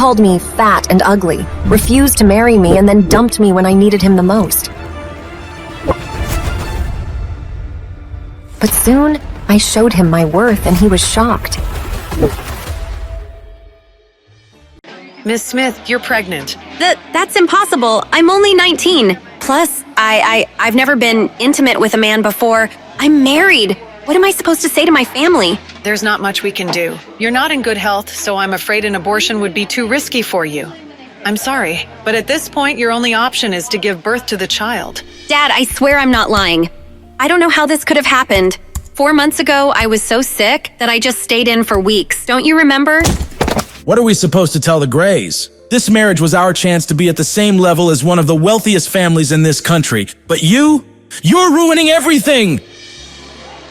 called me fat and ugly, refused to marry me, and then dumped me when I needed him the most. But soon, I showed him my worth and he was shocked. Miss Smith, you're pregnant. That's impossible. I'm only 19. Plus, I've never been intimate with a man before. I'm married. What am I supposed to say to my family? There's not much we can do. You're not in good health, so I'm afraid an abortion would be too risky for you. I'm sorry, but at this point, your only option is to give birth to the child. Dad, I swear I'm not lying. I don't know how this could have happened. 4 months ago, I was so sick that I just stayed in for weeks. Don't you remember? What are we supposed to tell the Grays? This marriage was our chance to be at the same level as one of the wealthiest families in this country. But you're ruining everything!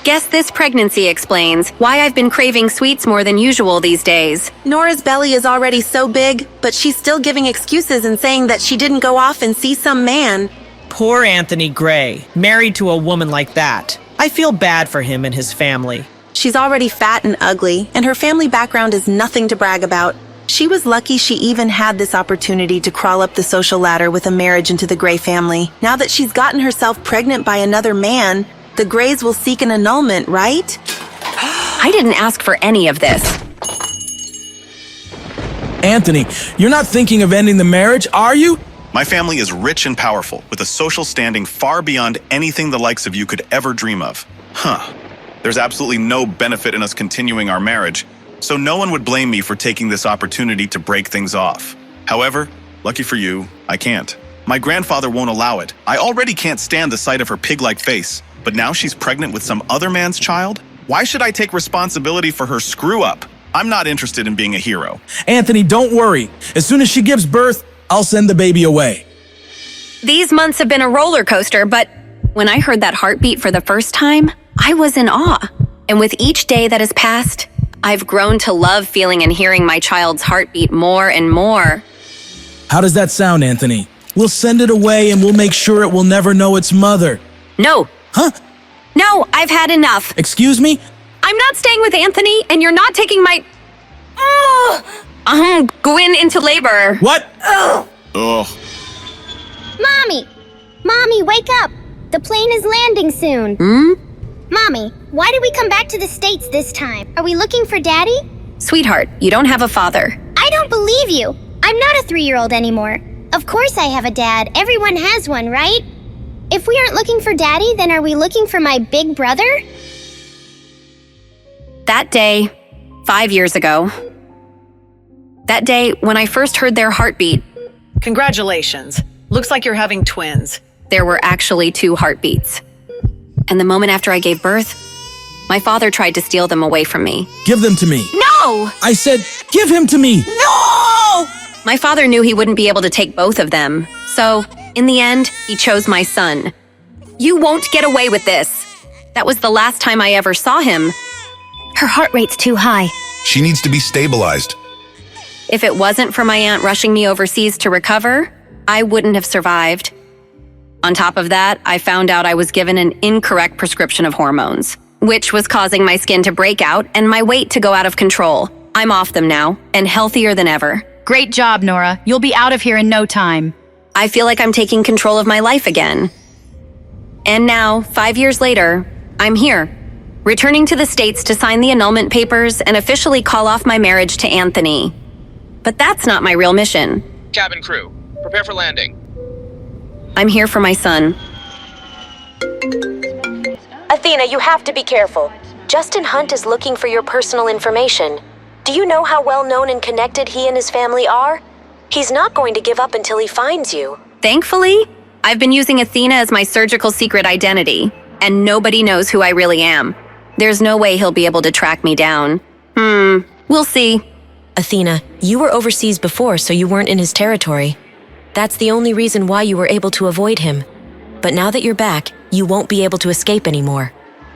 Guess this pregnancy explains why I've been craving sweets more than usual these days. Nora's belly is already so big, but she's still giving excuses and saying that she didn't go off and see some man. Poor Anthony Gray, married to a woman like that. I feel bad for him and his family. She's already fat and ugly, and her family background is nothing to brag about. She was lucky she even had this opportunity to crawl up the social ladder with a marriage into the Gray family. Now that she's gotten herself pregnant by another man, the Grays will seek an annulment, right? I didn't ask for any of this. Anthony, you're not thinking of ending the marriage, are you? My family is rich and powerful, with a social standing far beyond anything the likes of you could ever dream of. There's absolutely no benefit in us continuing our marriage, so no one would blame me for taking this opportunity to break things off. However, lucky for you, I can't. My grandfather won't allow it. I already can't stand the sight of her pig-like face, but now she's pregnant with some other man's child? Why should I take responsibility for her screw-up? I'm not interested in being a hero. Anthony, don't worry. As soon as she gives birth, I'll send the baby away. These months have been a roller coaster, but when I heard that heartbeat for the first time, I was in awe. And with each day that has passed, I've grown to love feeling and hearing my child's heartbeat more and more. How does that sound, Anthony? We'll send it away and we'll make sure it will never know its mother. No. Huh? No, I've had enough. Excuse me? I'm not staying with Anthony, and you're not taking my... going into labor. What? Ugh. Mommy, wake up! The plane is landing soon. Mommy, why did we come back to the States this time? Are we looking for Daddy? Sweetheart, you don't have a father. I don't believe you. I'm not a 3-year-old anymore. Of course I have a dad. Everyone has one, right? If we aren't looking for Daddy, then are we looking for my big brother? That day, 5 years ago, that day when I first heard their heartbeat, Congratulations. Looks like you're having twins. there were actually 2 heartbeats. And the moment after I gave birth, my father tried to steal them away from me. Give them to me. No! I said, give him to me. No! My father knew he wouldn't be able to take both of them. So, in the end, he chose my son. You won't get away with this. That was the last time I ever saw him. Her heart rate's too high. She needs to be stabilized. If it wasn't for my aunt rushing me overseas to recover, I wouldn't have survived. On top of that, I found out I was given an incorrect prescription of hormones, which was causing my skin to break out and my weight to go out of control. I'm off them now, and healthier than ever. Great job, Nora. You'll be out of here in no time. I feel like I'm taking control of my life again. And now, 5 years later, I'm here, returning to the States to sign the annulment papers and officially call off my marriage to Anthony. But that's not my real mission. Cabin crew, prepare for landing. I'm here for my son. Athena, you have to be careful. Justin Hunt is looking for your personal information. Do you know how well known and connected he and his family are? He's not going to give up until he finds you. Thankfully, I've been using Athena as my surgical secret identity, and nobody knows who I really am. There's no way he'll be able to track me down. We'll see. Athena, you were overseas before, so you weren't in his territory. That's the only reason why you were able to avoid him. But now that you're back, you won't be able to escape anymore.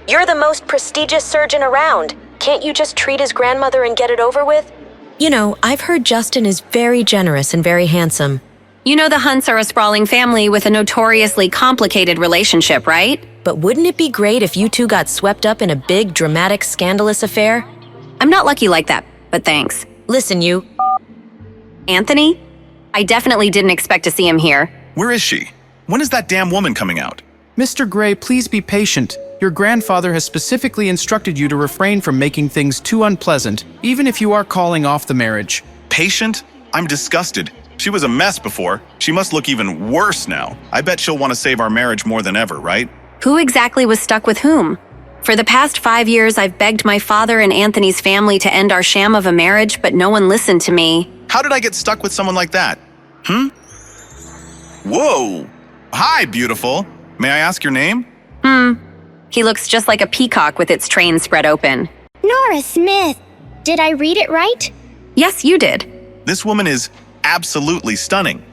You're the most prestigious surgeon around. Can't you just treat his grandmother and get it over with? You know, I've heard Justin is very generous and very handsome. You know the Hunts are a sprawling family with a notoriously complicated relationship, right? But wouldn't it be great if you two got swept up in a big, dramatic, scandalous affair? I'm not lucky like that, but thanks. Listen, you. Anthony? I definitely didn't expect to see him here. Where is she? When is that damn woman coming out? Mr. Gray, please be patient. Your grandfather has specifically instructed you to refrain from making things too unpleasant, even if you are calling off the marriage. Patient? I'm disgusted. She was a mess before. She must look even worse now. I bet she'll want to save our marriage more than ever, right? Who exactly was stuck with whom? For the past 5 years, I've begged my father and Anthony's family to end our sham of a marriage, but no one listened to me. How did I get stuck with someone like that? Whoa! Hi, beautiful. May I ask your name? He looks just like a peacock with its train spread open. Nora Smith. Did I read it right? Yes, you did. This woman is absolutely stunning.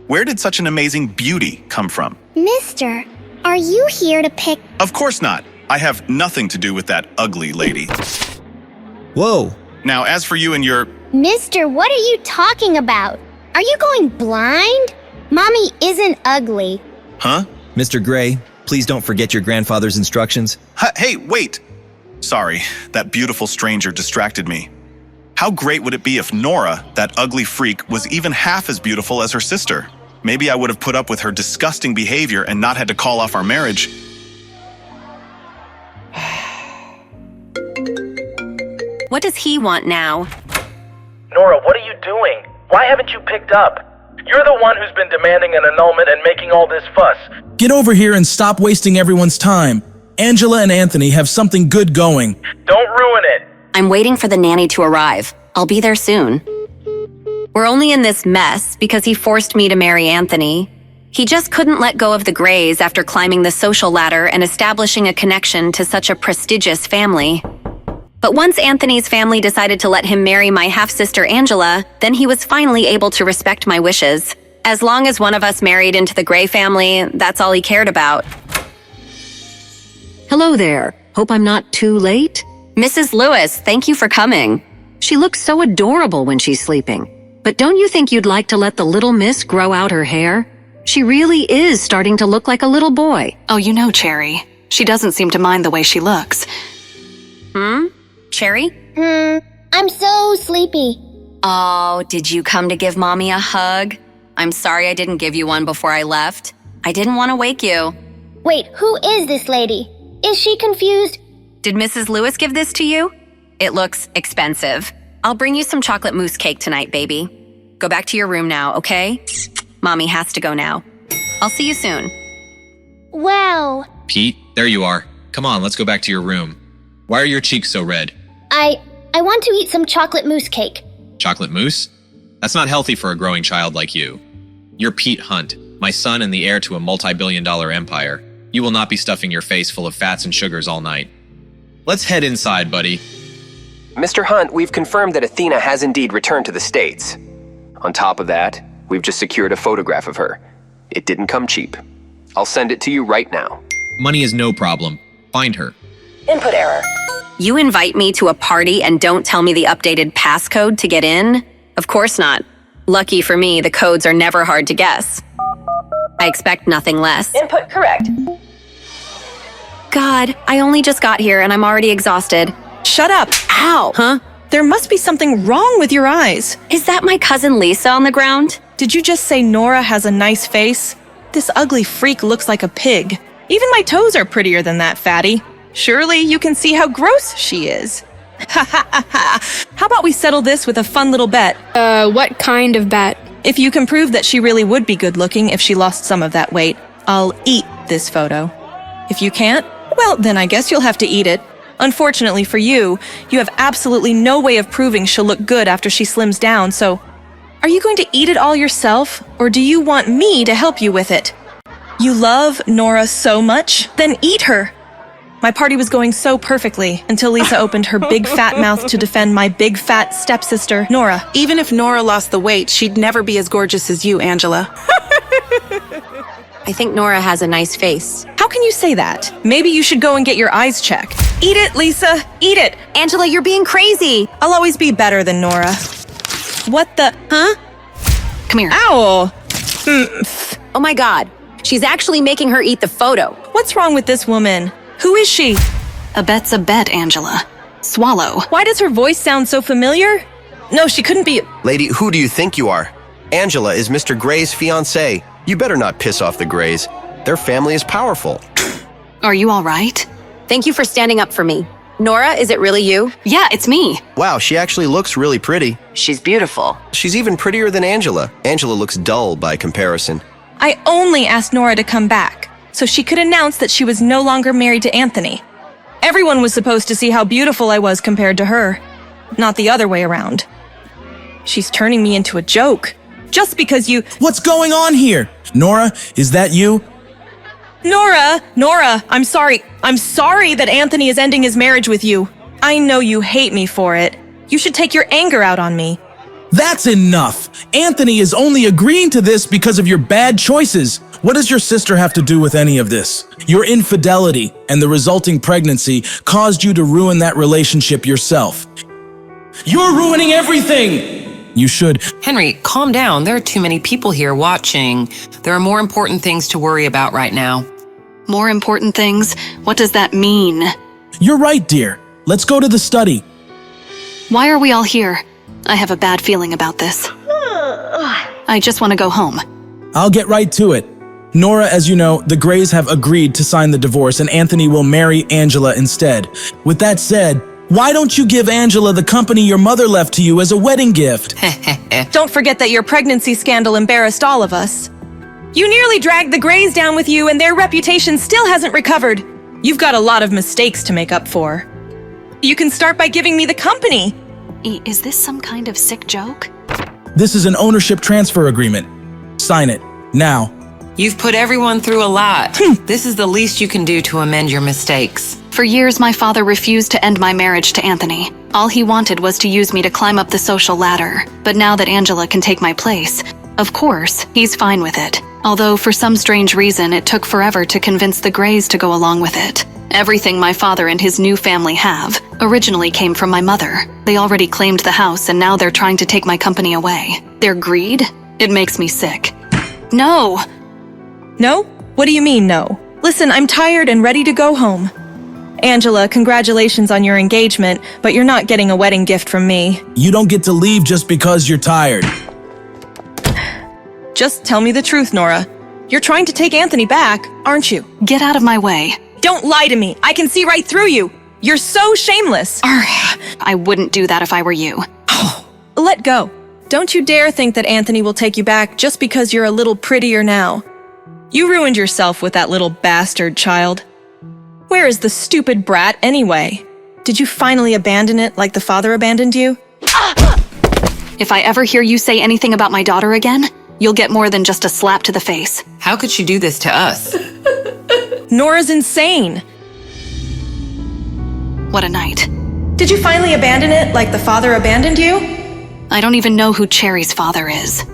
Where did such an amazing beauty come from? Mister, are you here to pick? Of course not. I have nothing to do with that ugly lady. Whoa. Now, as for you and your... Mister, what are you talking about? Are you going blind? Mommy isn't ugly. Huh? Mr. Gray, please don't forget your grandfather's instructions. Hey, wait! Sorry, that beautiful stranger distracted me. How great would it be if Nora, that ugly freak, was even half as beautiful as her sister? Maybe I would have put up with her disgusting behavior and not had to call off our marriage. What does he want now? Nora, what are you doing? Why haven't you picked up? You're the one who's been demanding an annulment and making all this fuss. Get over here and stop wasting everyone's time. Angela and Anthony have something good going. Don't ruin it. I'm waiting for the nanny to arrive. I'll be there soon. We're only in this mess because he forced me to marry Anthony. He just couldn't let go of the Grays after climbing the social ladder and establishing a connection to such a prestigious family. But once Anthony's family decided to let him marry my half-sister Angela, then he was finally able to respect my wishes. As long as one of us married into the Gray family, that's all he cared about. Hello there. Hope I'm not too late. Mrs. Lewis, thank you for coming. She looks so adorable when she's sleeping. But don't you think you'd like to let the little miss grow out her hair? She really is starting to look like a little boy. Oh, you know, Cherry. She doesn't seem to mind the way she looks. Cherry? I'm so sleepy. Oh, did you come to give Mommy a hug? I'm sorry I didn't give you one before I left. I didn't want to wake you. Wait, who is this lady? Is she confused? Did Mrs. Lewis give this to you? It looks expensive. I'll bring you some chocolate mousse cake tonight, baby. Go back to your room now, okay? Mommy has to go now. I'll see you soon. Wow. Pete, there you are. Come on, let's go back to your room. Why are your cheeks so red? I want to eat some chocolate mousse cake. Chocolate mousse? That's not healthy for a growing child like you. You're Pete Hunt, my son and the heir to a multi-billion-dollar empire. You will not be stuffing your face full of fats and sugars all night. Let's head inside, buddy. Mr. Hunt, we've confirmed that Athena has indeed returned to the States. On top of that, we've just secured a photograph of her. It didn't come cheap. I'll send it to you right now. Money is no problem. Find her. Input error. You invite me to a party and don't tell me the updated passcode to get in? Of course not. Lucky for me, the codes are never hard to guess. I expect nothing less. Input correct. God, I only just got here and I'm already exhausted. Shut up. Ow. Huh? There must be something wrong with your eyes. Is that my cousin Lisa on the ground? Did you just say Nora has a nice face? This ugly freak looks like a pig. Even my toes are prettier than that, fatty. Surely you can see how gross she is. Ha ha ha ha. How about we settle this with a fun little bet? What kind of bet? If you can prove that she really would be good looking if she lost some of that weight, I'll eat this photo. If you can't, well, then I guess you'll have to eat it. Unfortunately for you, you have absolutely no way of proving she'll look good after she slims down, so are you going to eat it all yourself, or do you want me to help you with it? You love Nora so much? Then eat her! My party was going so perfectly until Lisa opened her big fat mouth to defend my big fat stepsister, Nora. Even if Nora lost the weight, she'd never be as gorgeous as you, Angela. I think Nora has a nice face. How can you say that? Maybe you should go and get your eyes checked. Eat it, Lisa! Eat it! Angela, you're being crazy! I'll always be better than Nora. What the... Huh? Come here. Ow! Oh my God. She's actually making her eat the photo. What's wrong with this woman? Who is she? A bet's a bet, Angela. Swallow. Why does her voice sound so familiar? No, she couldn't be. Lady, who do you think you are? Angela is Mr. Gray's fiancée. You better not piss off the Grays. Their family is powerful. Are you all right? Thank you for standing up for me. Nora, is it really you? Yeah, it's me. Wow, she actually looks really pretty. She's beautiful. She's even prettier than Angela. Angela looks dull by comparison. I only asked Nora to come back, so she could announce that she was no longer married to Anthony. Everyone was supposed to see how beautiful I was compared to her, not the other way around. She's turning me into a joke, just because you— What's going on here? Nora, is that you? Nora, I'm sorry. I'm sorry that Anthony is ending his marriage with you. I know you hate me for it. You should take your anger out on me. That's enough. Anthony is only agreeing to this because of your bad choices. What does your sister have to do with any of this? Your infidelity and the resulting pregnancy caused you to ruin that relationship yourself. You're ruining everything! You should— Henry, calm down. There are too many people here watching. There are more important things to worry about right now. More important things? What does that mean? You're right, dear. Let's go to the study. Why are we all here? I have a bad feeling about this. I just want to go home. I'll get right to it. Nora, as you know, the Grays have agreed to sign the divorce and Anthony will marry Angela instead. With that said, why don't you give Angela the company your mother left to you as a wedding gift? Don't forget that your pregnancy scandal embarrassed all of us. You nearly dragged the Grays down with you and their reputation still hasn't recovered. You've got a lot of mistakes to make up for. You can start by giving me the company. Is this some kind of sick joke? This is an ownership transfer agreement. Sign it, now. You've put everyone through a lot. This is the least you can do to amend your mistakes. For years, my father refused to end my marriage to Anthony. All he wanted was to use me to climb up the social ladder. But now that Angela can take my place, of course, he's fine with it. Although for some strange reason, it took forever to convince the Grays to go along with it. Everything my father and his new family have originally came from my mother. They already claimed the house and now they're trying to take my company away. Their greed? It makes me sick. No! No? What do you mean, no? Listen, I'm tired and ready to go home. Angela, congratulations on your engagement, but you're not getting a wedding gift from me. You don't get to leave just because you're tired. Just tell me the truth, Nora. You're trying to take Anthony back, aren't you? Get out of my way. Don't lie to me. I can see right through you. You're so shameless. I wouldn't do that if I were you. Let go. Don't you dare think that Anthony will take you back just because you're a little prettier now. You ruined yourself with that little bastard child. Where is the stupid brat anyway? Did you finally abandon it like the father abandoned you? If I ever hear you say anything about my daughter again, you'll get more than just a slap to the face. How could she do this to us? Nora's insane. What a night. Did you finally abandon it like the father abandoned you? I don't even know who Cherry's father is.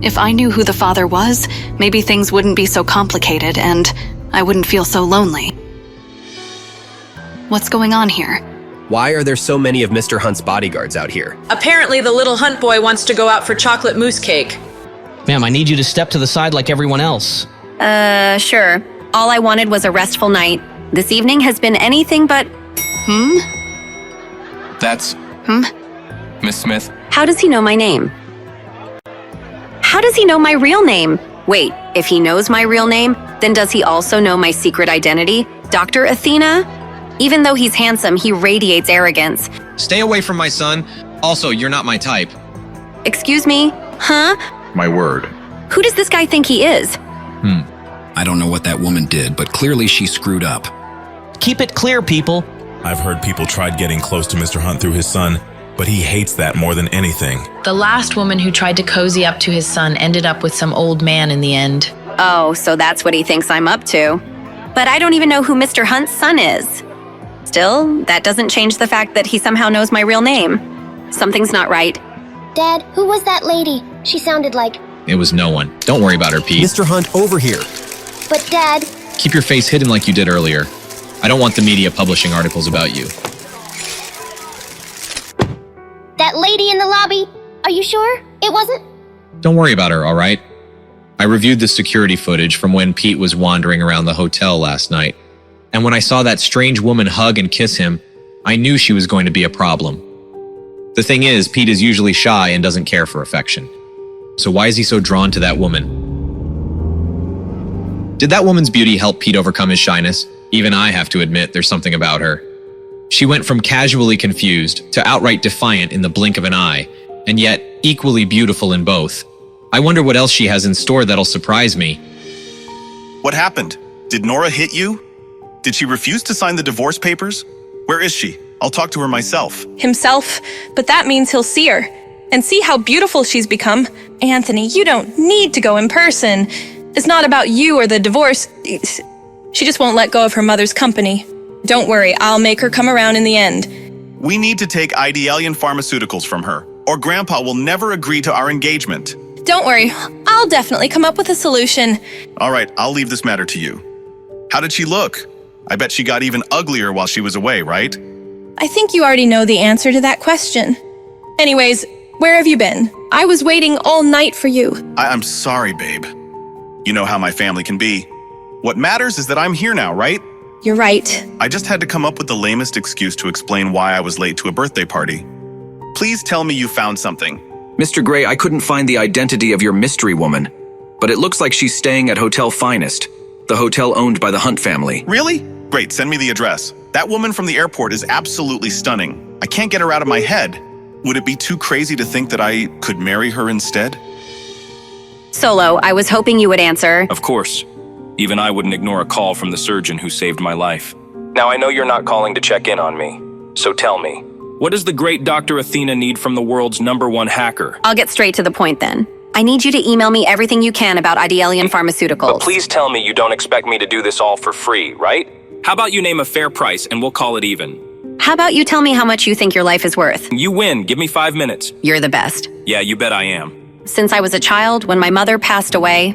If I knew who the father was, maybe things wouldn't be so complicated and I wouldn't feel so lonely. What's going on here? Why are there so many of Mr. Hunt's bodyguards out here? Apparently the little Hunt boy wants to go out for chocolate mousse cake. Ma'am, I need you to step to the side like everyone else. Sure. All I wanted was a restful night. This evening has been anything but— That's... Miss Smith? How does he know my name? How does he know my real name? Wait, if he knows my real name, then does he also know my secret identity? Dr. Athena? Even though he's handsome, he radiates arrogance. Stay away from my son. Also, you're not my type. Excuse me? Huh? My word. Who does this guy think he is? I don't know what that woman did, but clearly she screwed up. Keep it clear, people. I've heard people tried getting close to Mr. Hunt through his son, but he hates that more than anything. The last woman who tried to cozy up to his son ended up with some old man in the end. Oh, so that's what he thinks I'm up to. But I don't even know who Mr. Hunt's son is. Still, that doesn't change the fact that he somehow knows my real name. Something's not right. Dad, who was that lady? She sounded like— It was no one. Don't worry about her, Pete. Mr. Hunt, over here. But Dad— Keep your face hidden like you did earlier. I don't want the media publishing articles about you. That lady in the lobby? Are you sure? It wasn't? Don't worry about her, all right? I reviewed the security footage from when Pete was wandering around the hotel last night. And when I saw that strange woman hug and kiss him, I knew she was going to be a problem. The thing is, Pete is usually shy and doesn't care for affection. So why is he so drawn to that woman? Did that woman's beauty help Pete overcome his shyness? Even I have to admit there's something about her. She went from casually confused to outright defiant in the blink of an eye, and yet equally beautiful in both. I wonder what else she has in store that'll surprise me. What happened? Did Nora hit you? Did she refuse to sign the divorce papers? Where is she? I'll talk to her myself. Himself, but that means he'll see her. And see how beautiful she's become. Anthony, you don't need to go in person. It's not about you or the divorce. She just won't let go of her mother's company. Don't worry, I'll make her come around in the end. We need to take Idealian Pharmaceuticals from her, or Grandpa will never agree to our engagement. Don't worry, I'll definitely come up with a solution. All right, I'll leave this matter to you. How did she look? I bet she got even uglier while she was away, right? I think you already know the answer to that question. Anyways, where have you been? I was waiting all night for you. I'm sorry, babe. You know how my family can be. What matters is that I'm here now, right? You're right. I just had to come up with the lamest excuse to explain why I was late to a birthday party. Please tell me you found something. Mr. Gray, I couldn't find the identity of your mystery woman, but it looks like she's staying at Hotel Finest, the hotel owned by the Hunt family. Really? Great, send me the address. That woman from the airport is absolutely stunning. I can't get her out of my head. Would it be too crazy to think that I could marry her instead? Solo, I was hoping you would answer. Of course. Even I wouldn't ignore a call from the surgeon who saved my life. Now I know you're not calling to check in on me, so tell me, what does the great Dr. Athena need from the world's #1 hacker? I'll get straight to the point then. I need you to email me everything you can about Idealian Pharmaceuticals. But please tell me you don't expect me to do this all for free, right? How about you name a fair price and we'll call it even? How about you tell me how much you think your life is worth? You win. Give me 5 minutes. You're the best. Yeah, you bet I am. Since I was a child, when my mother passed away,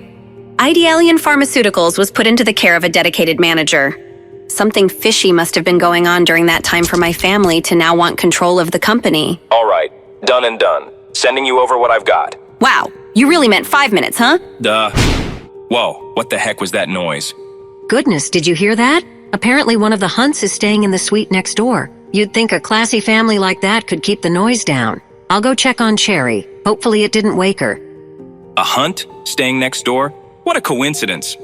Idealian Pharmaceuticals was put into the care of a dedicated manager. Something fishy must have been going on during that time for my family to now want control of the company. All right, done and done. Sending you over what I've got. Wow, you really meant 5 minutes, huh? Duh. Whoa, what the heck was that noise? Goodness, did you hear that? Apparently one of the Hunts is staying in the suite next door. You'd think a classy family like that could keep the noise down. I'll go check on Cherry. Hopefully it didn't wake her. A Hunt staying next door? What a coincidence.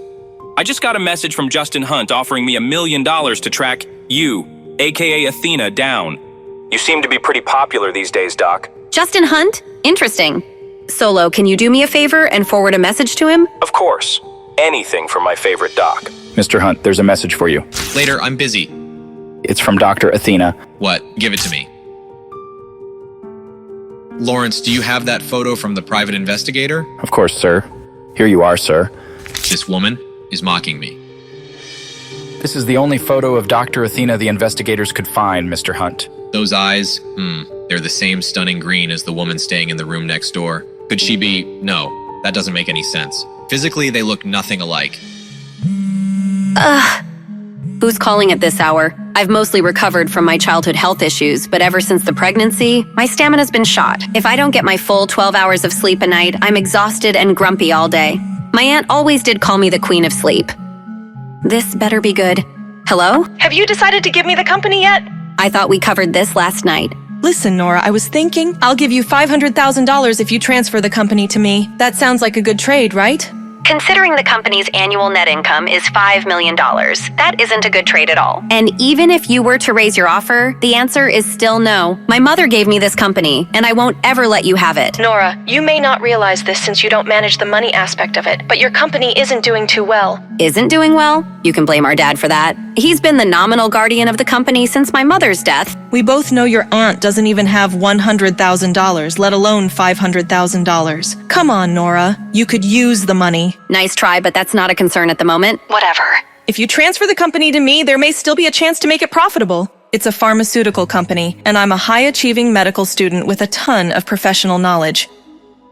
I just got a message from Justin Hunt offering me $1 million to track you, aka Athena, down. You seem to be pretty popular these days, Doc. Justin Hunt? Interesting. Solo, can you do me a favor and forward a message to him? Of course. Anything for my favorite Doc. Mr. Hunt, there's a message for you. Later, I'm busy. It's from Dr. Athena. What? Give it to me. Lawrence, do you have that photo from the private investigator? Of course, sir. Here you are, sir. This woman is mocking me. This is the only photo of Dr. Athena the investigators could find, Mr. Hunt. Those eyes, they're the same stunning green as the woman staying in the room next door. Could she be? No, that doesn't make any sense. Physically, they look nothing alike. Who's calling at this hour? I've mostly recovered from my childhood health issues, but ever since the pregnancy, my stamina's been shot. If I don't get my full 12 hours of sleep a night, I'm exhausted and grumpy all day. My aunt always did call me the Queen of Sleep. This better be good. Hello? Have you decided to give me the company yet? I thought we covered this last night. Listen, Nora, I was thinking I'll give you $500,000 if you transfer the company to me. That sounds like a good trade, right? Considering the company's annual net income is $5 million, that isn't a good trade at all. And even if you were to raise your offer, the answer is still no. My mother gave me this company, and I won't ever let you have it. Nora, you may not realize this since you don't manage the money aspect of it, but your company isn't doing too well. Isn't doing well? You can blame our dad for that. He's been the nominal guardian of the company since my mother's death. We both know your aunt doesn't even have $100,000, let alone $500,000. Come on, Nora. You could use the money. Nice try, but that's not a concern at the moment. Whatever. If you transfer the company to me, there may still be a chance to make it profitable. It's a pharmaceutical company, and I'm a high-achieving medical student with a ton of professional knowledge.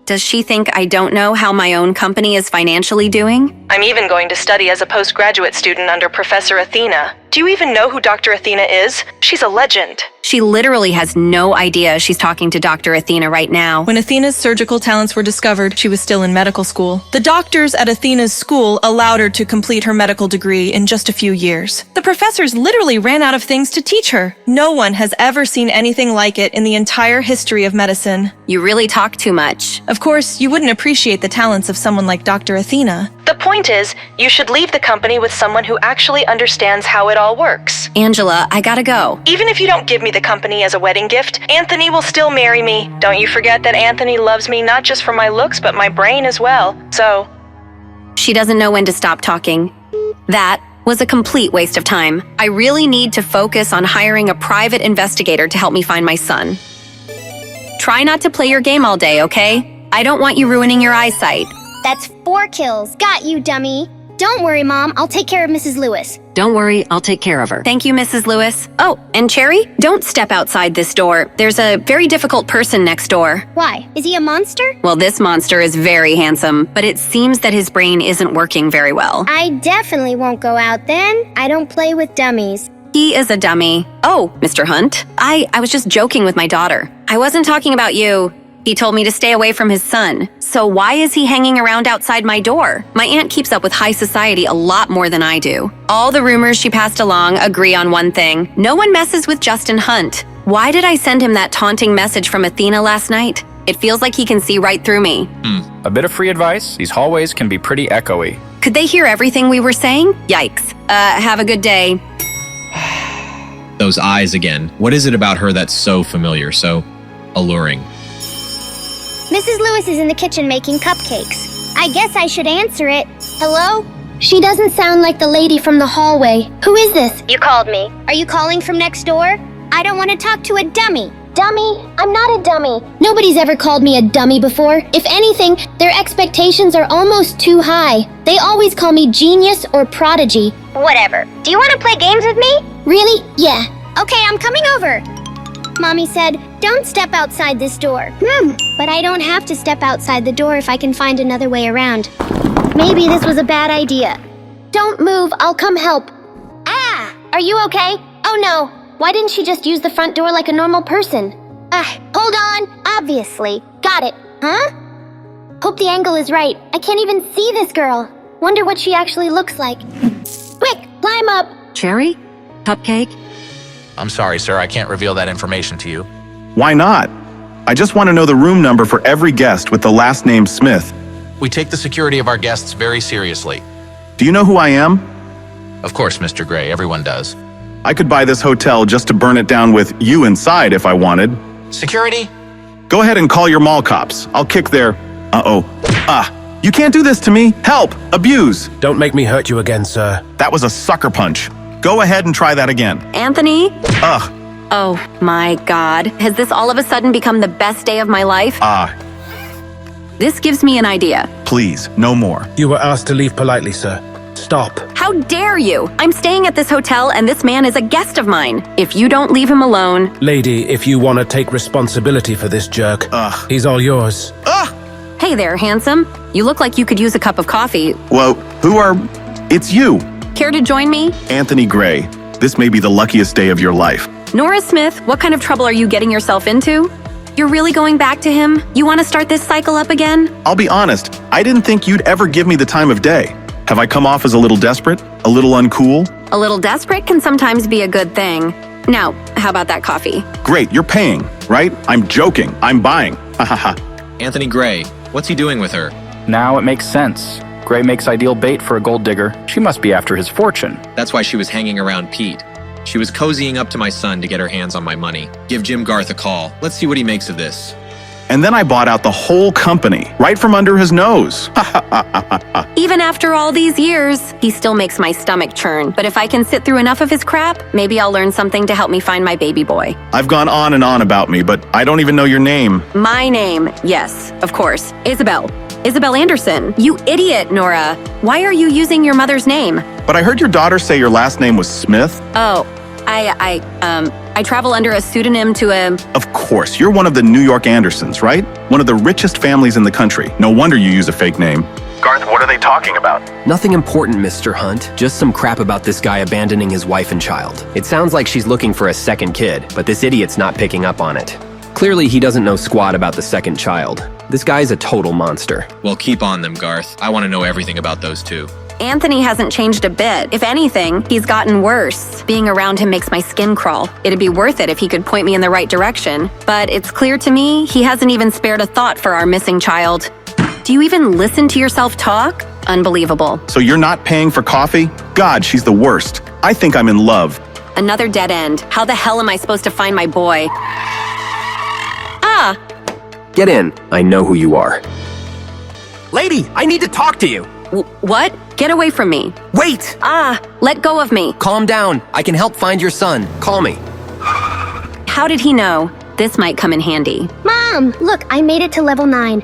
Does she think I don't know how my own company is financially doing? I'm even going to study as a postgraduate student under Professor Athena. Do Do you even know who Dr. Athena is? She's a legend. She literally has no idea she's talking to Dr. Athena right now. When Athena's surgical talents were discovered, she was still in medical school. The doctors at Athena's school allowed her to complete her medical degree in just a few years. The professors literally ran out of things to teach her. No one has ever seen anything like it in the entire history of medicine. You really talk too much. Of course, you wouldn't appreciate the talents of someone like Dr. Athena. The point is, you should leave the company with someone who actually understands how it all works. Angela, I gotta go. Even if you don't give me the company as a wedding gift, Anthony will still marry me. Don't you forget that Anthony loves me not just for my looks, but my brain as well. So... She doesn't know when to stop talking. That was a complete waste of time. I really need to focus on hiring a private investigator to help me find my son. Try not to play your game all day, okay? I don't want you ruining your eyesight. That's 4 kills. Got you, dummy. Don't worry, Mom. I'll take care of Mrs. Lewis. Don't worry, I'll take care of her. Thank you, Mrs. Lewis. Oh, and Cherry, don't step outside this door. There's a very difficult person next door. Why? Is he a monster? Well, this monster is very handsome, but it seems that his brain isn't working very well. I definitely won't go out then. I don't play with dummies. He is a dummy. Oh, Mr. Hunt, I was just joking with my daughter. I wasn't talking about you. He told me to stay away from his son. So why is he hanging around outside my door? My aunt keeps up with high society a lot more than I do. All the rumors she passed along agree on one thing. No one messes with Justin Hunt. Why did I send him that taunting message from Athena last night? It feels like he can see right through me. A bit of free advice. These hallways can be pretty echoey. Could they hear everything we were saying? Yikes. Have a good day. Those eyes again. What is it about her that's so familiar, so alluring? Mrs. Lewis is in the kitchen making cupcakes. I guess I should answer it. Hello? She doesn't sound like the lady from the hallway. Who is this? You called me. Are you calling from next door? I don't want to talk to a dummy. Dummy? I'm not a dummy. Nobody's ever called me a dummy before. If anything, their expectations are almost too high. They always call me genius or prodigy. Whatever. Do you want to play games with me? Really? Yeah. Okay, I'm coming over. Mommy said, don't step outside this door. But I don't have to step outside the door if I can find another way around. Maybe this was a bad idea. Don't move, I'll come help. Ah! Are you okay? Oh no. Why didn't she just use the front door like a normal person? Hold on. Obviously. Got it. Huh? Hope the angle is right. I can't even see this girl. Wonder what she actually looks like. Quick, climb up. Cherry? Cupcake? I'm sorry, sir. I can't reveal that information to you. Why not? I just want to know the room number for every guest with the last name Smith. We take the security of our guests very seriously. Do you know who I am? Of course, Mr. Gray. Everyone does. I could buy this hotel just to burn it down with you inside if I wanted. Security? Go ahead and call your mall cops. I'll kick their... You can't do this to me. Help! Abuse! Don't make me hurt you again, sir. That was a sucker punch. Go ahead and try that again. Anthony? Ugh. Oh my God. Has this all of a sudden become the best day of my life? This gives me an idea. Please, no more. You were asked to leave politely, sir. Stop. How dare you? I'm staying at this hotel and this man is a guest of mine. If you don't leave him alone... Lady, if you want to take responsibility for this jerk, he's all yours. Hey there, handsome. You look like you could use a cup of coffee. Whoa, It's you. Care to join me? Anthony Gray. This may be the luckiest day of your life. Nora Smith, what kind of trouble are you getting yourself into? You're really going back to him? You want to start this cycle up again? I'll be honest, I didn't think you'd ever give me the time of day. Have I come off as a little desperate? A little uncool? A little desperate can sometimes be a good thing. Now, how about that coffee? Great, you're paying, right? I'm joking. I'm buying. Ha ha ha. Anthony Gray, what's he doing with her? Now it makes sense. Gray makes ideal bait for a gold digger. She must be after his fortune. That's why she was hanging around Pete. She was cozying up to my son to get her hands on my money. Give Jim Garth a call. Let's see what he makes of this. And then I bought out the whole company, right from under his nose. Even after all these years, he still makes my stomach churn. But if I can sit through enough of his crap, maybe I'll learn something to help me find my baby boy. I've gone on and on about me, but I don't even know your name. My name, yes, of course. Isabel. Isabel Anderson. You idiot, Nora. Why are you using your mother's name? But I heard your daughter say your last name was Smith. Oh, I travel under a pseudonym to a... Of course, you're one of the New York Andersons, right? One of the richest families in the country. No wonder you use a fake name. Garth, what are they they talking about? Nothing important, Mr. Hunt. Just some crap about this guy abandoning his wife and child. It sounds like she's looking for a second kid, but this idiot's not picking up on it. Clearly, he doesn't know squat about the second child. This guy's a total monster. Well, keep on them, Garth. I want to know everything about those two. Anthony hasn't changed a bit. If anything, he's gotten worse. Being around him makes my skin crawl. It'd be worth it if he could point me in the right direction. But it's clear to me he hasn't even spared a thought for our missing child. Do you even listen to yourself talk? Unbelievable. So you're not paying for coffee? God, she's the worst. I think I'm in love. Another dead end. How the hell am I supposed to find my boy? Ah! Get in. I know who you are. Lady, I need to talk to you. What? Get away from me. Wait! Ah! Let go of me. Calm down. I can help find your son. Call me. How did he know? This might come in handy. Mom, look, I made it to level 9.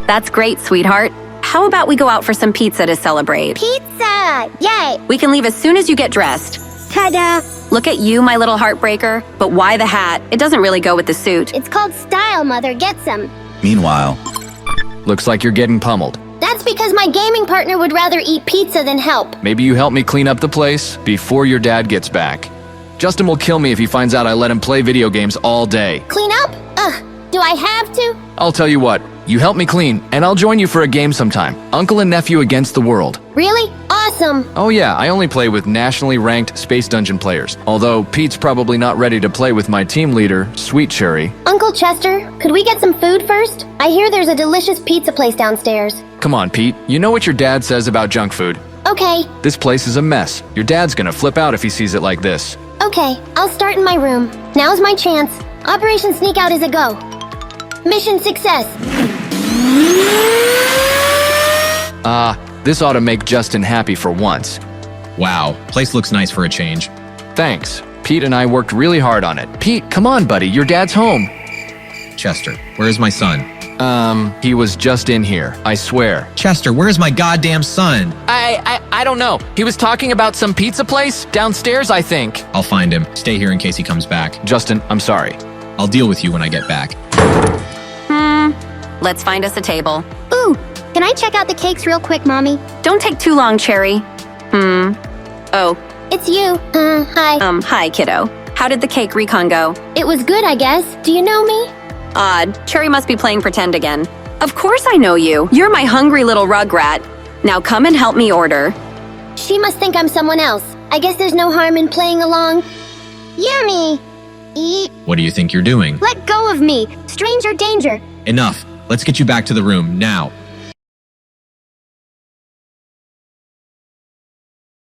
That's great, sweetheart. How about we go out for some pizza to celebrate? Pizza! Yay! We can leave as soon as you get dressed. Ta-da! Look at you, my little heartbreaker. But why the hat? It doesn't really go with the suit. It's called style, Mother. Get some. Meanwhile, looks like you're getting pummeled. That's because my gaming partner would rather eat pizza than help. Maybe you help me clean up the place before your dad gets back. Justin will kill me if he finds out I let him play video games all day. Clean up? Ugh, do I have to? I'll tell you what, you help me clean, and I'll join you for a game sometime. Uncle and nephew against the world. Really? Awesome. Oh yeah, I only play with nationally ranked Space Dungeon players. Although Pete's probably not ready to play with my team leader, Sweet Cherry. Uncle Chester, could we get some food first? I hear there's a delicious pizza place downstairs. Come on, Pete. You know what your dad says about junk food. Okay. This place is a mess. Your dad's gonna flip out if he sees it like this. Okay, I'll start in my room. Now's my chance. Operation Sneak Out is a go. Mission success. This ought to make Justin happy for once. Wow, place looks nice for a change. Thanks. Pete and I worked really hard on it. Pete, come on, buddy. Your dad's home. Chester, where is my son? He was just in here. I swear. Chester, where is my goddamn son? I don't know. He was talking about some pizza place downstairs, I think. I'll find him. Stay here in case he comes back. Justin, I'm sorry. I'll deal with you when I get back. Let's find us a table. Ooh, can I check out the cakes real quick, Mommy? Don't take too long, Cherry. Oh. It's you. Hi. Hi, kiddo. How did the cake recon go? It was good, I guess. Do you know me? Odd. Cherry must be playing pretend again. Of course I know you. You're my hungry little rugrat. Now come and help me order. She must think I'm someone else. I guess there's no harm in playing along. Yummy. Eat. What do you think you're doing? Let go of me. Stranger danger. Enough. Let's get you back to the room, now.